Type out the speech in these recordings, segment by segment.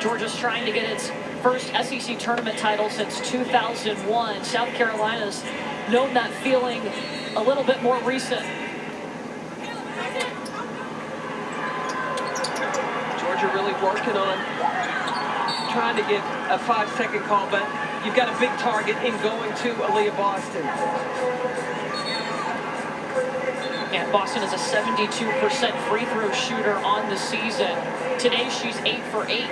Georgia's trying to get its first SEC tournament title since 2001. South Carolina's known that feeling a little bit more recent. Georgia really working on trying to get a 5-second call, but you've got a big target in going to Aaliyah Boston. And Boston is a 72% free throw shooter on the season. Today she's 8 for 8.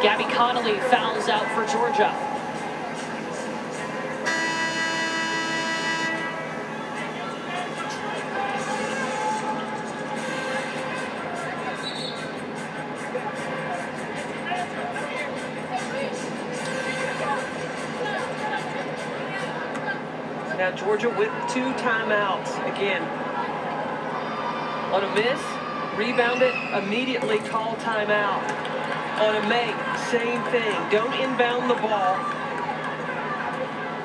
Gabby Connolly fouls out for Georgia. Now Georgia with 2 timeouts again. On a miss, rebound it, immediately call timeout. On a make, same thing. Don't inbound the ball.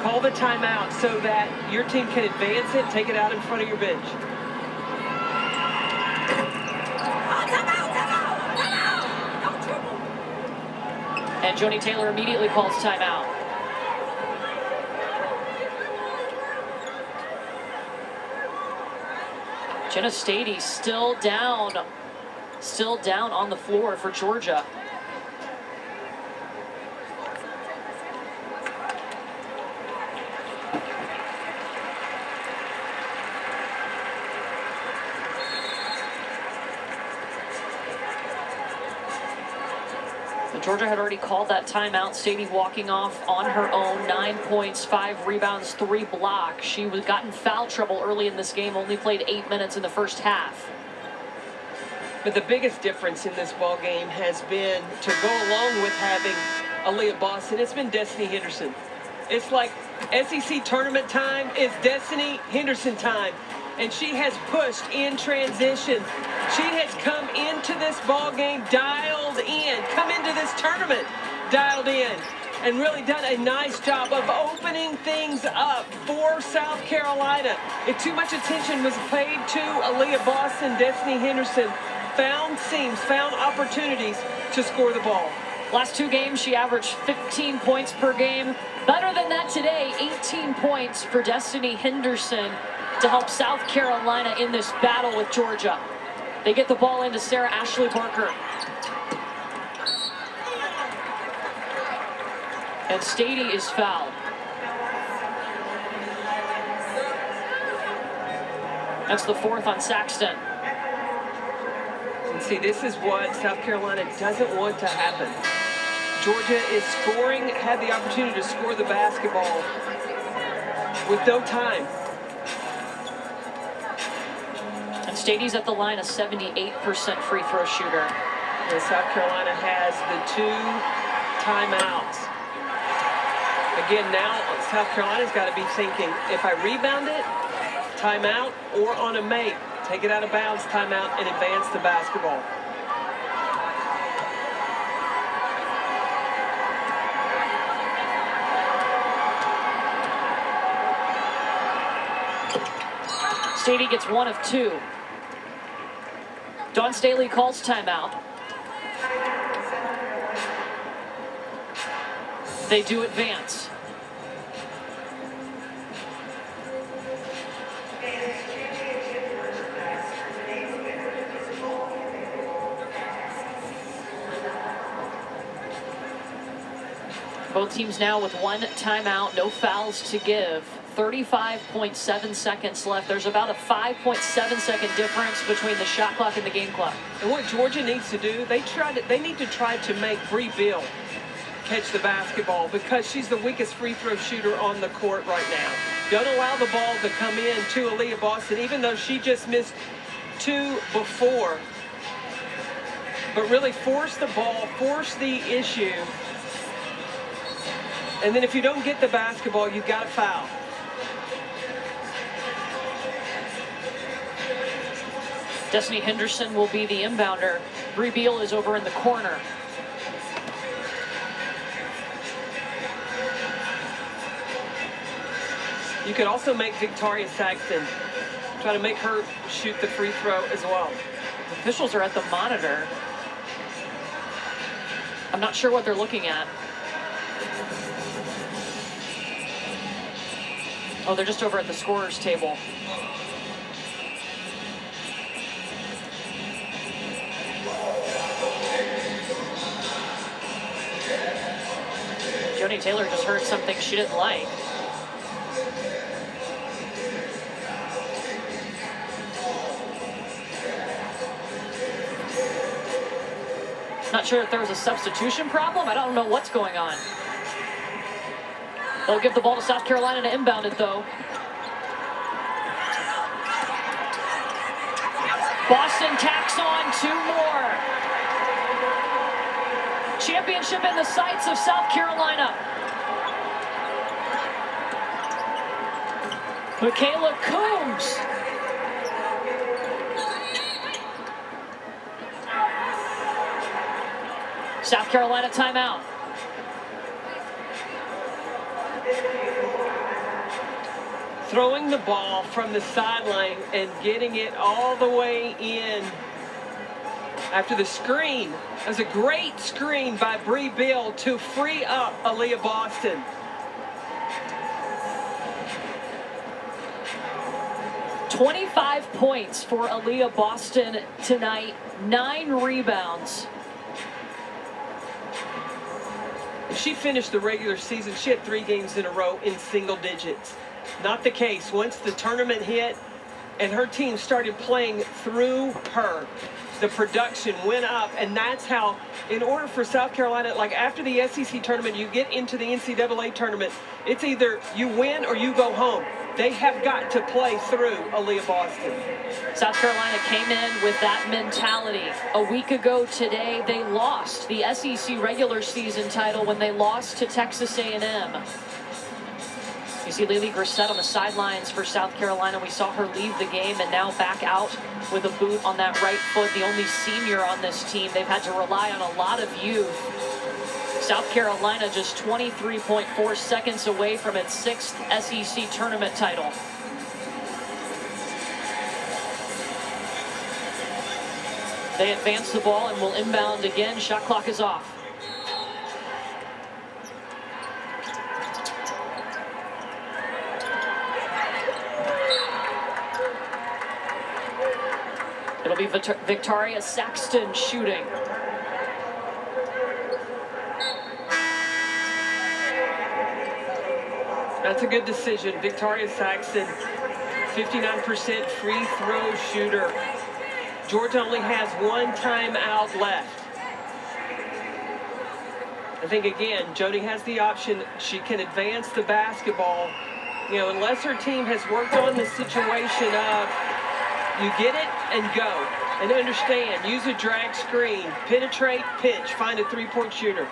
Call the timeout so that your team can advance it, take it out in front of your bench. And Joni Taylor immediately calls timeout. Jenna Stady still down on the floor for Georgia. Georgia had already called that timeout. Stady walking off on her own. 9 points, 5 rebounds, 3 blocks. She was got in foul trouble early in this game. Only played 8 minutes in the first half. But the biggest difference in this ball game has been, to go along with having Aaliyah Boston, it's been Destiny Henderson. It's like SEC tournament time is Destiny Henderson time. And she has pushed in transition. She has come into this ball game dialed in, come into this tournament dialed in, and really done a nice job of opening things up for South Carolina. If too much attention was paid to Aaliyah Boston, Destiny Henderson found seams, found opportunities to score the ball. Last 2 games, she averaged 15 points per game. Better than that today, 18 points for Destiny Henderson to help South Carolina in this battle with Georgia. They get the ball into Sarah Ashley Barker. And Stady is fouled. That's the 4th on Saxton. And see, this is what South Carolina doesn't want to happen. Georgia is scoring, had the opportunity to score the basketball with no time. Stady's at the line, a 78% free throw shooter. And South Carolina has the 2 timeouts. Again, now South Carolina's got to be thinking, if I rebound it, timeout, or on a make, take it out of bounds, timeout, and advance the basketball. Stady gets 1 of 2. Dawn Staley calls timeout. They do advance. Both teams now with 1 timeout, no fouls to give. 35.7 seconds left. There's about a 5.7 second difference between the shot clock and the game clock. And what Georgia needs to do, they need to try to make Bree Beal catch the basketball, because she's the weakest free throw shooter on the court right now. Don't allow the ball to come in to Aaliyah Boston, even though she just missed 2 before. But really force the ball, force the issue. And then if you don't get the basketball, you've got to foul. Destiny Henderson will be the inbounder. Bree Beal is over in the corner. You could also make Victoria Saxton, try to make her shoot the free throw as well. Officials are at the monitor. I'm not sure what they're looking at. Oh, they're just over at the scorer's table. Joni Taylor just heard something she didn't like. Not sure if there was a substitution problem. I don't know what's going on. They'll give the ball to South Carolina to inbound it, though. Boston tacks on 2 more. Championship in the sights of South Carolina. Michaela Coombs. South Carolina timeout. Throwing the ball from the sideline and getting it all the way in after the screen. That was a great screen by Bree Bill to free up Aaliyah Boston. $25 points for Aaliyah Boston tonight, 9 rebounds. If she finished the regular season, she had 3 games in a row in single digits. Not the case. Once the tournament hit and her team started playing through her, the production went up, and that's how, in order for South Carolina, like after the SEC tournament, you get into the NCAA tournament, it's either you win or you go home. They have got to play through Aaliyah Boston. South Carolina came in with that mentality. A week ago today, they lost the SEC regular season title when they lost to Texas A&M. You see Lily Grissett on the sidelines for South Carolina. We saw her leave the game and now back out with a boot on that right foot. The only senior on this team. They've had to rely on a lot of youth. South Carolina just 23.4 seconds away from its 6th SEC tournament title. They advance the ball and will inbound again. Shot clock is off. It'll be Victoria Saxton shooting. That's a good decision. Victoria Saxton, 59% free throw shooter. Georgia only has 1 timeout left. I think, again, Joni has the option. She can advance the basketball. You know, unless her team has worked on the situation of you get it and go. And understand, use a drag screen, penetrate, pitch, find a 3-point shooter.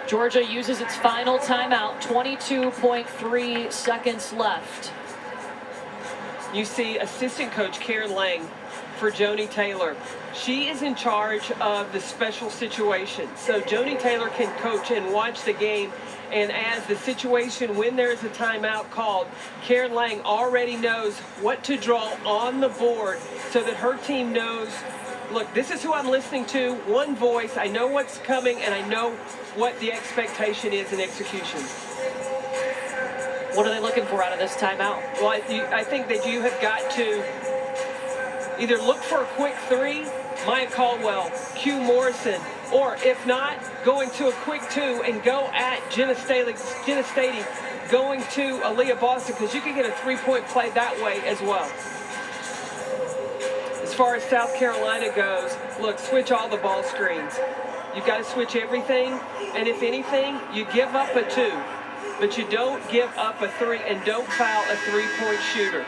Georgia uses its final timeout, 22.3 seconds left. You see assistant coach Karen Lang for Joni Taylor. She is in charge of the special situations. So Joni Taylor can coach and watch the game, and as the situation, when there is a timeout called, Karen Lang already knows what to draw on the board so that her team knows, look, this is who I'm listening to, one voice, I know what's coming, and I know what the expectation is in execution. What are they looking for out of this timeout? Well, I think that you have got to either look for a quick 3, Maya Caldwell, Q Morrison, or if not, going to a quick 2 and go at Jenna Staley going to Aaliyah Boston, because you can get a 3-point play that way as well. As far as South Carolina goes, look, switch all the ball screens. You've got to switch everything, and if anything, you give up a 2, but you don't give up a 3, and don't foul a 3-point shooter.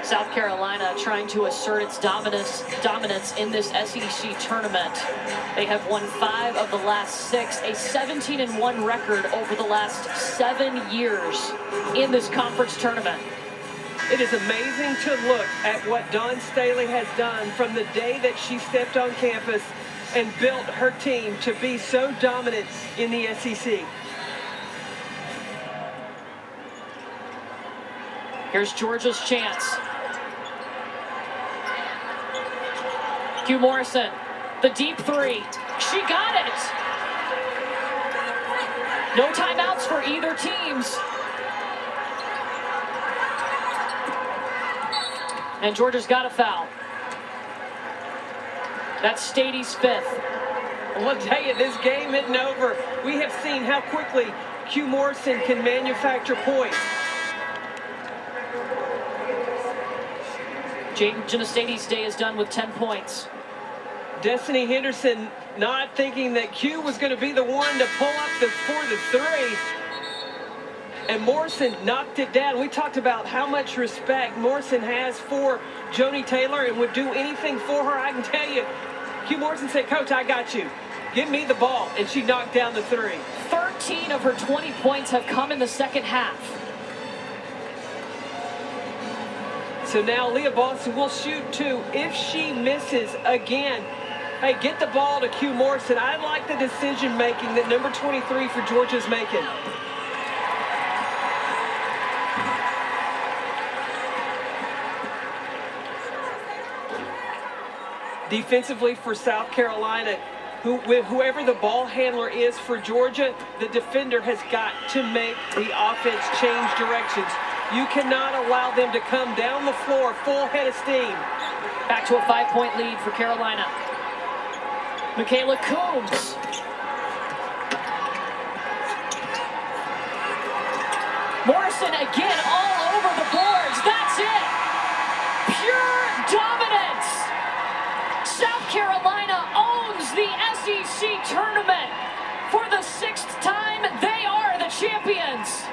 South Carolina trying to assert its dominance in this SEC tournament. They have won 5 of the last 6, a 17-1 record over the last 7 years in this conference tournament. It is amazing to look at what Dawn Staley has done from the day that she stepped on campus and built her team to be so dominant in the SEC. Here's Georgia's chance. Q Morrison, the deep three. She got it. No timeouts for either teams. And Georgia's got a foul. That's Stady's fifth. Well, I'll tell you, this game isn't over. We have seen how quickly Q Morrison can manufacture points. Jaden Stady's day is done with 10 points. Destiny Henderson not thinking that Q was going to be the one to pull up for the three. And Morrison knocked it down. We talked about how much respect Morrison has for Joni Taylor and would do anything for her. I can tell you, Q Morrison said, "Coach, I got you. Give me the ball." And she knocked down the three. 13 of her 20 points have come in the second half. So now Leah Boston will shoot two. If she misses again, hey, get the ball to Q Morrison. I like the decision making that number 23 for Georgia's making. Defensively for South Carolina, whoever the ball handler is for Georgia, the defender has got to make the offense change directions. You cannot allow them to come down the floor full head of steam. Back to a 5-point lead for Carolina. Michaela Coombs. Morrison again all over the boards. That's it. Pure dominance. South Carolina owns the SEC tournament. For the 6th time, they are the champions.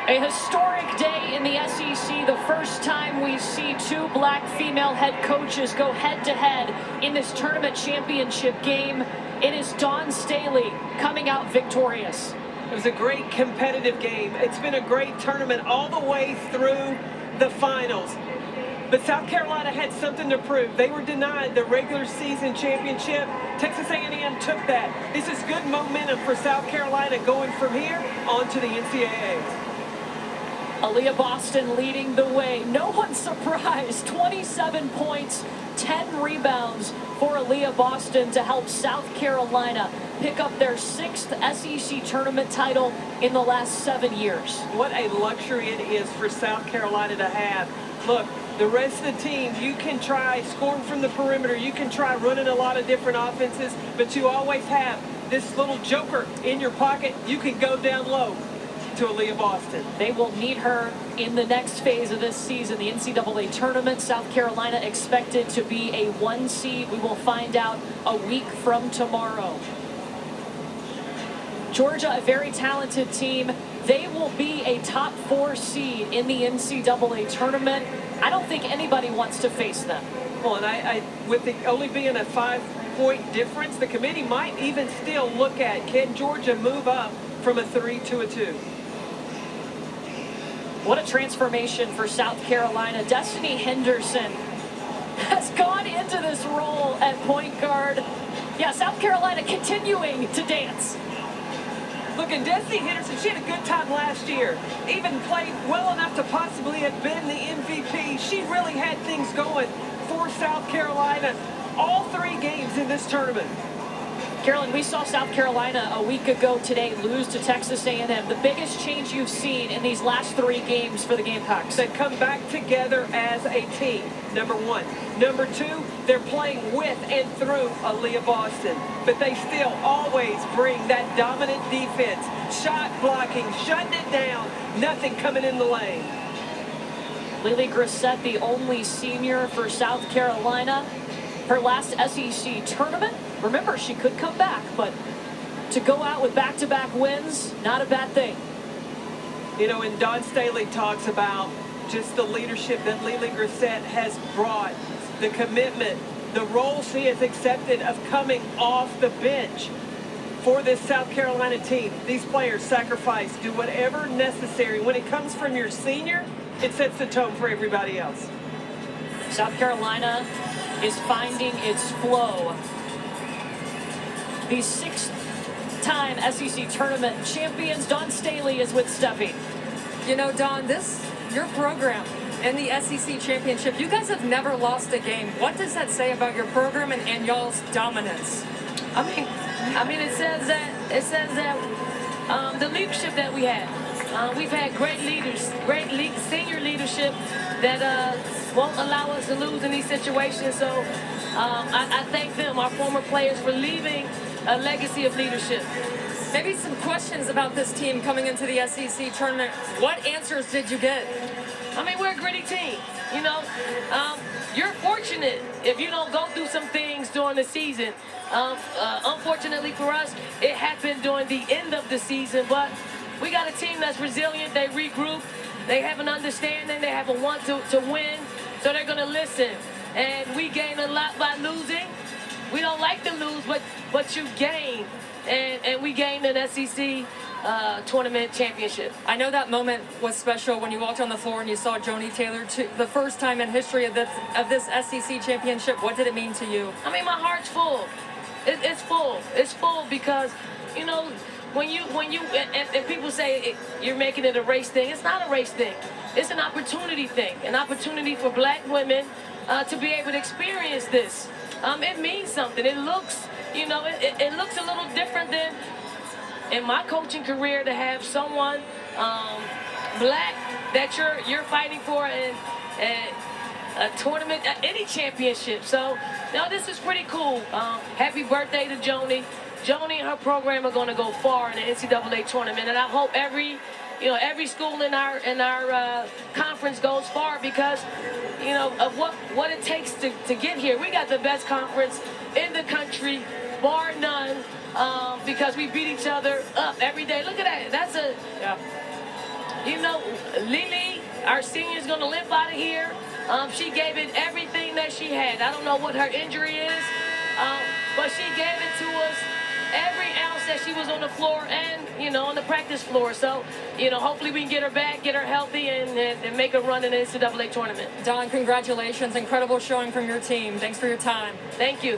A historic day in the SEC, the first time we see two black female head coaches go head-to-head in this tournament championship game. It is Dawn Staley coming out victorious. It was a great competitive game. It's been a great tournament all the way through the finals. But South Carolina had something to prove. They were denied the regular season championship. Texas A&M took that. This is good momentum for South Carolina going from here on to the NCAAs. Aaliyah Boston leading the way. No one surprised. 27 points, 10 rebounds for Aaliyah Boston to help South Carolina pick up their 6th SEC tournament title in the last 7 years. What a luxury it is for South Carolina to have. Look, the rest of the team, you can try scoring from the perimeter. You can try running a lot of different offenses, but you always have this little joker in your pocket. You can go down low to Aaliyah Boston. They will need her in the next phase of this season, the NCAA tournament. South Carolina expected to be a 1 seed. We will find out a week from tomorrow. Georgia, a very talented team. They will be a top 4 seed in the NCAA tournament. I don't think anybody wants to face them. Well, and with it only being a 5-point difference, the committee might even still look at, can Georgia move up from a 3 to a 2? What a transformation for South Carolina. Destiny Henderson has gone into this role at point guard. Yeah, South Carolina continuing to dance. Look, and Destiny Henderson, she had a good time last year. Even played well enough to possibly have been the MVP. She really had things going for South Carolina all 3 games in this tournament. Carolyn, we saw South Carolina a week ago today lose to Texas A&M. The biggest change you've seen in these last 3 games for the Gamecocks. They come back together as a team, number 1. Number 2, they're playing with and through Aaliyah Boston. But they still always bring that dominant defense. Shot blocking, shutting it down, nothing coming in the lane. Lily Grissett, the only senior for South Carolina. Her last SEC tournament. Remember, she could come back, but to go out with back-to-back wins, not a bad thing. You know, and Dawn Staley talks about just the leadership that Lily Grissett has brought, the commitment, the role she has accepted of coming off the bench for this South Carolina team. These players sacrifice, do whatever necessary. When it comes from your senior, it sets the tone for everybody else. South Carolina is finding its flow. The sixth-time SEC tournament champions, Dawn Staley, is with Steffi. You know, Dawn, your program in the SEC championship, you guys have never lost a game. What does that say about your program and y'all's dominance? I mean, it says that the leadership that we had. We've had great leaders, senior leadership that won't allow us to lose in these situations. So I thank them, our former players, for leaving a legacy of leadership. Maybe some questions about this team coming into the SEC tournament. What answers did you get? I mean, we're a gritty team. You know, you're fortunate if you don't go through some things during the season. Unfortunately for us, it happened during the end of the season, but we got a team that's resilient. They regroup. They have an understanding. They have a want to win, so they're going to listen. And we gain a lot by losing. We don't like to lose, but you gain. And we gained an SEC tournament championship. I know that moment was special when you walked on the floor and you saw Joni Taylor, the first time in history of this SEC championship. What did it mean to you? I mean, my heart's full. It's full. It's full because, you know, when you and people say you're making it a race thing, it's not a race thing. It's an opportunity thing, an opportunity for black women to be able to experience this. It means something. It looks, you know, it looks a little different than in my coaching career to have someone black that you're fighting for in a tournament, any championship. So, you know, this is pretty cool. Happy birthday to Joni. Joni and her program are going to go far in the NCAA tournament, and I hope every school in our conference goes far because, you know, of what it takes to get here. We got the best conference in the country, bar none, because we beat each other up every day. Look at that. That's you know, Lily, our senior, is going to limp out of here. She gave it everything that she had. I don't know what her injury is, but she gave it to us every ounce that she was on the floor and, you know, on the practice floor. So, you know, hopefully we can get her back, get her healthy, and make a run in the NCAA tournament. Dawn, congratulations. Incredible showing from your team. Thanks for your time. Thank you.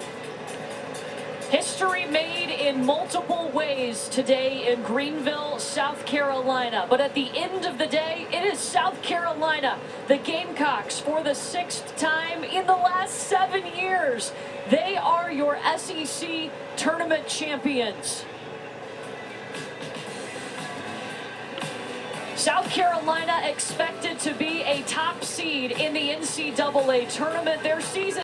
History made in multiple ways today in Greenville, South Carolina. But at the end of the day, it is South Carolina, the Gamecocks, for the sixth time in the last 7 years. They are your SEC tournament champions. South Carolina expected to be a top seed in the NCAA tournament. Their season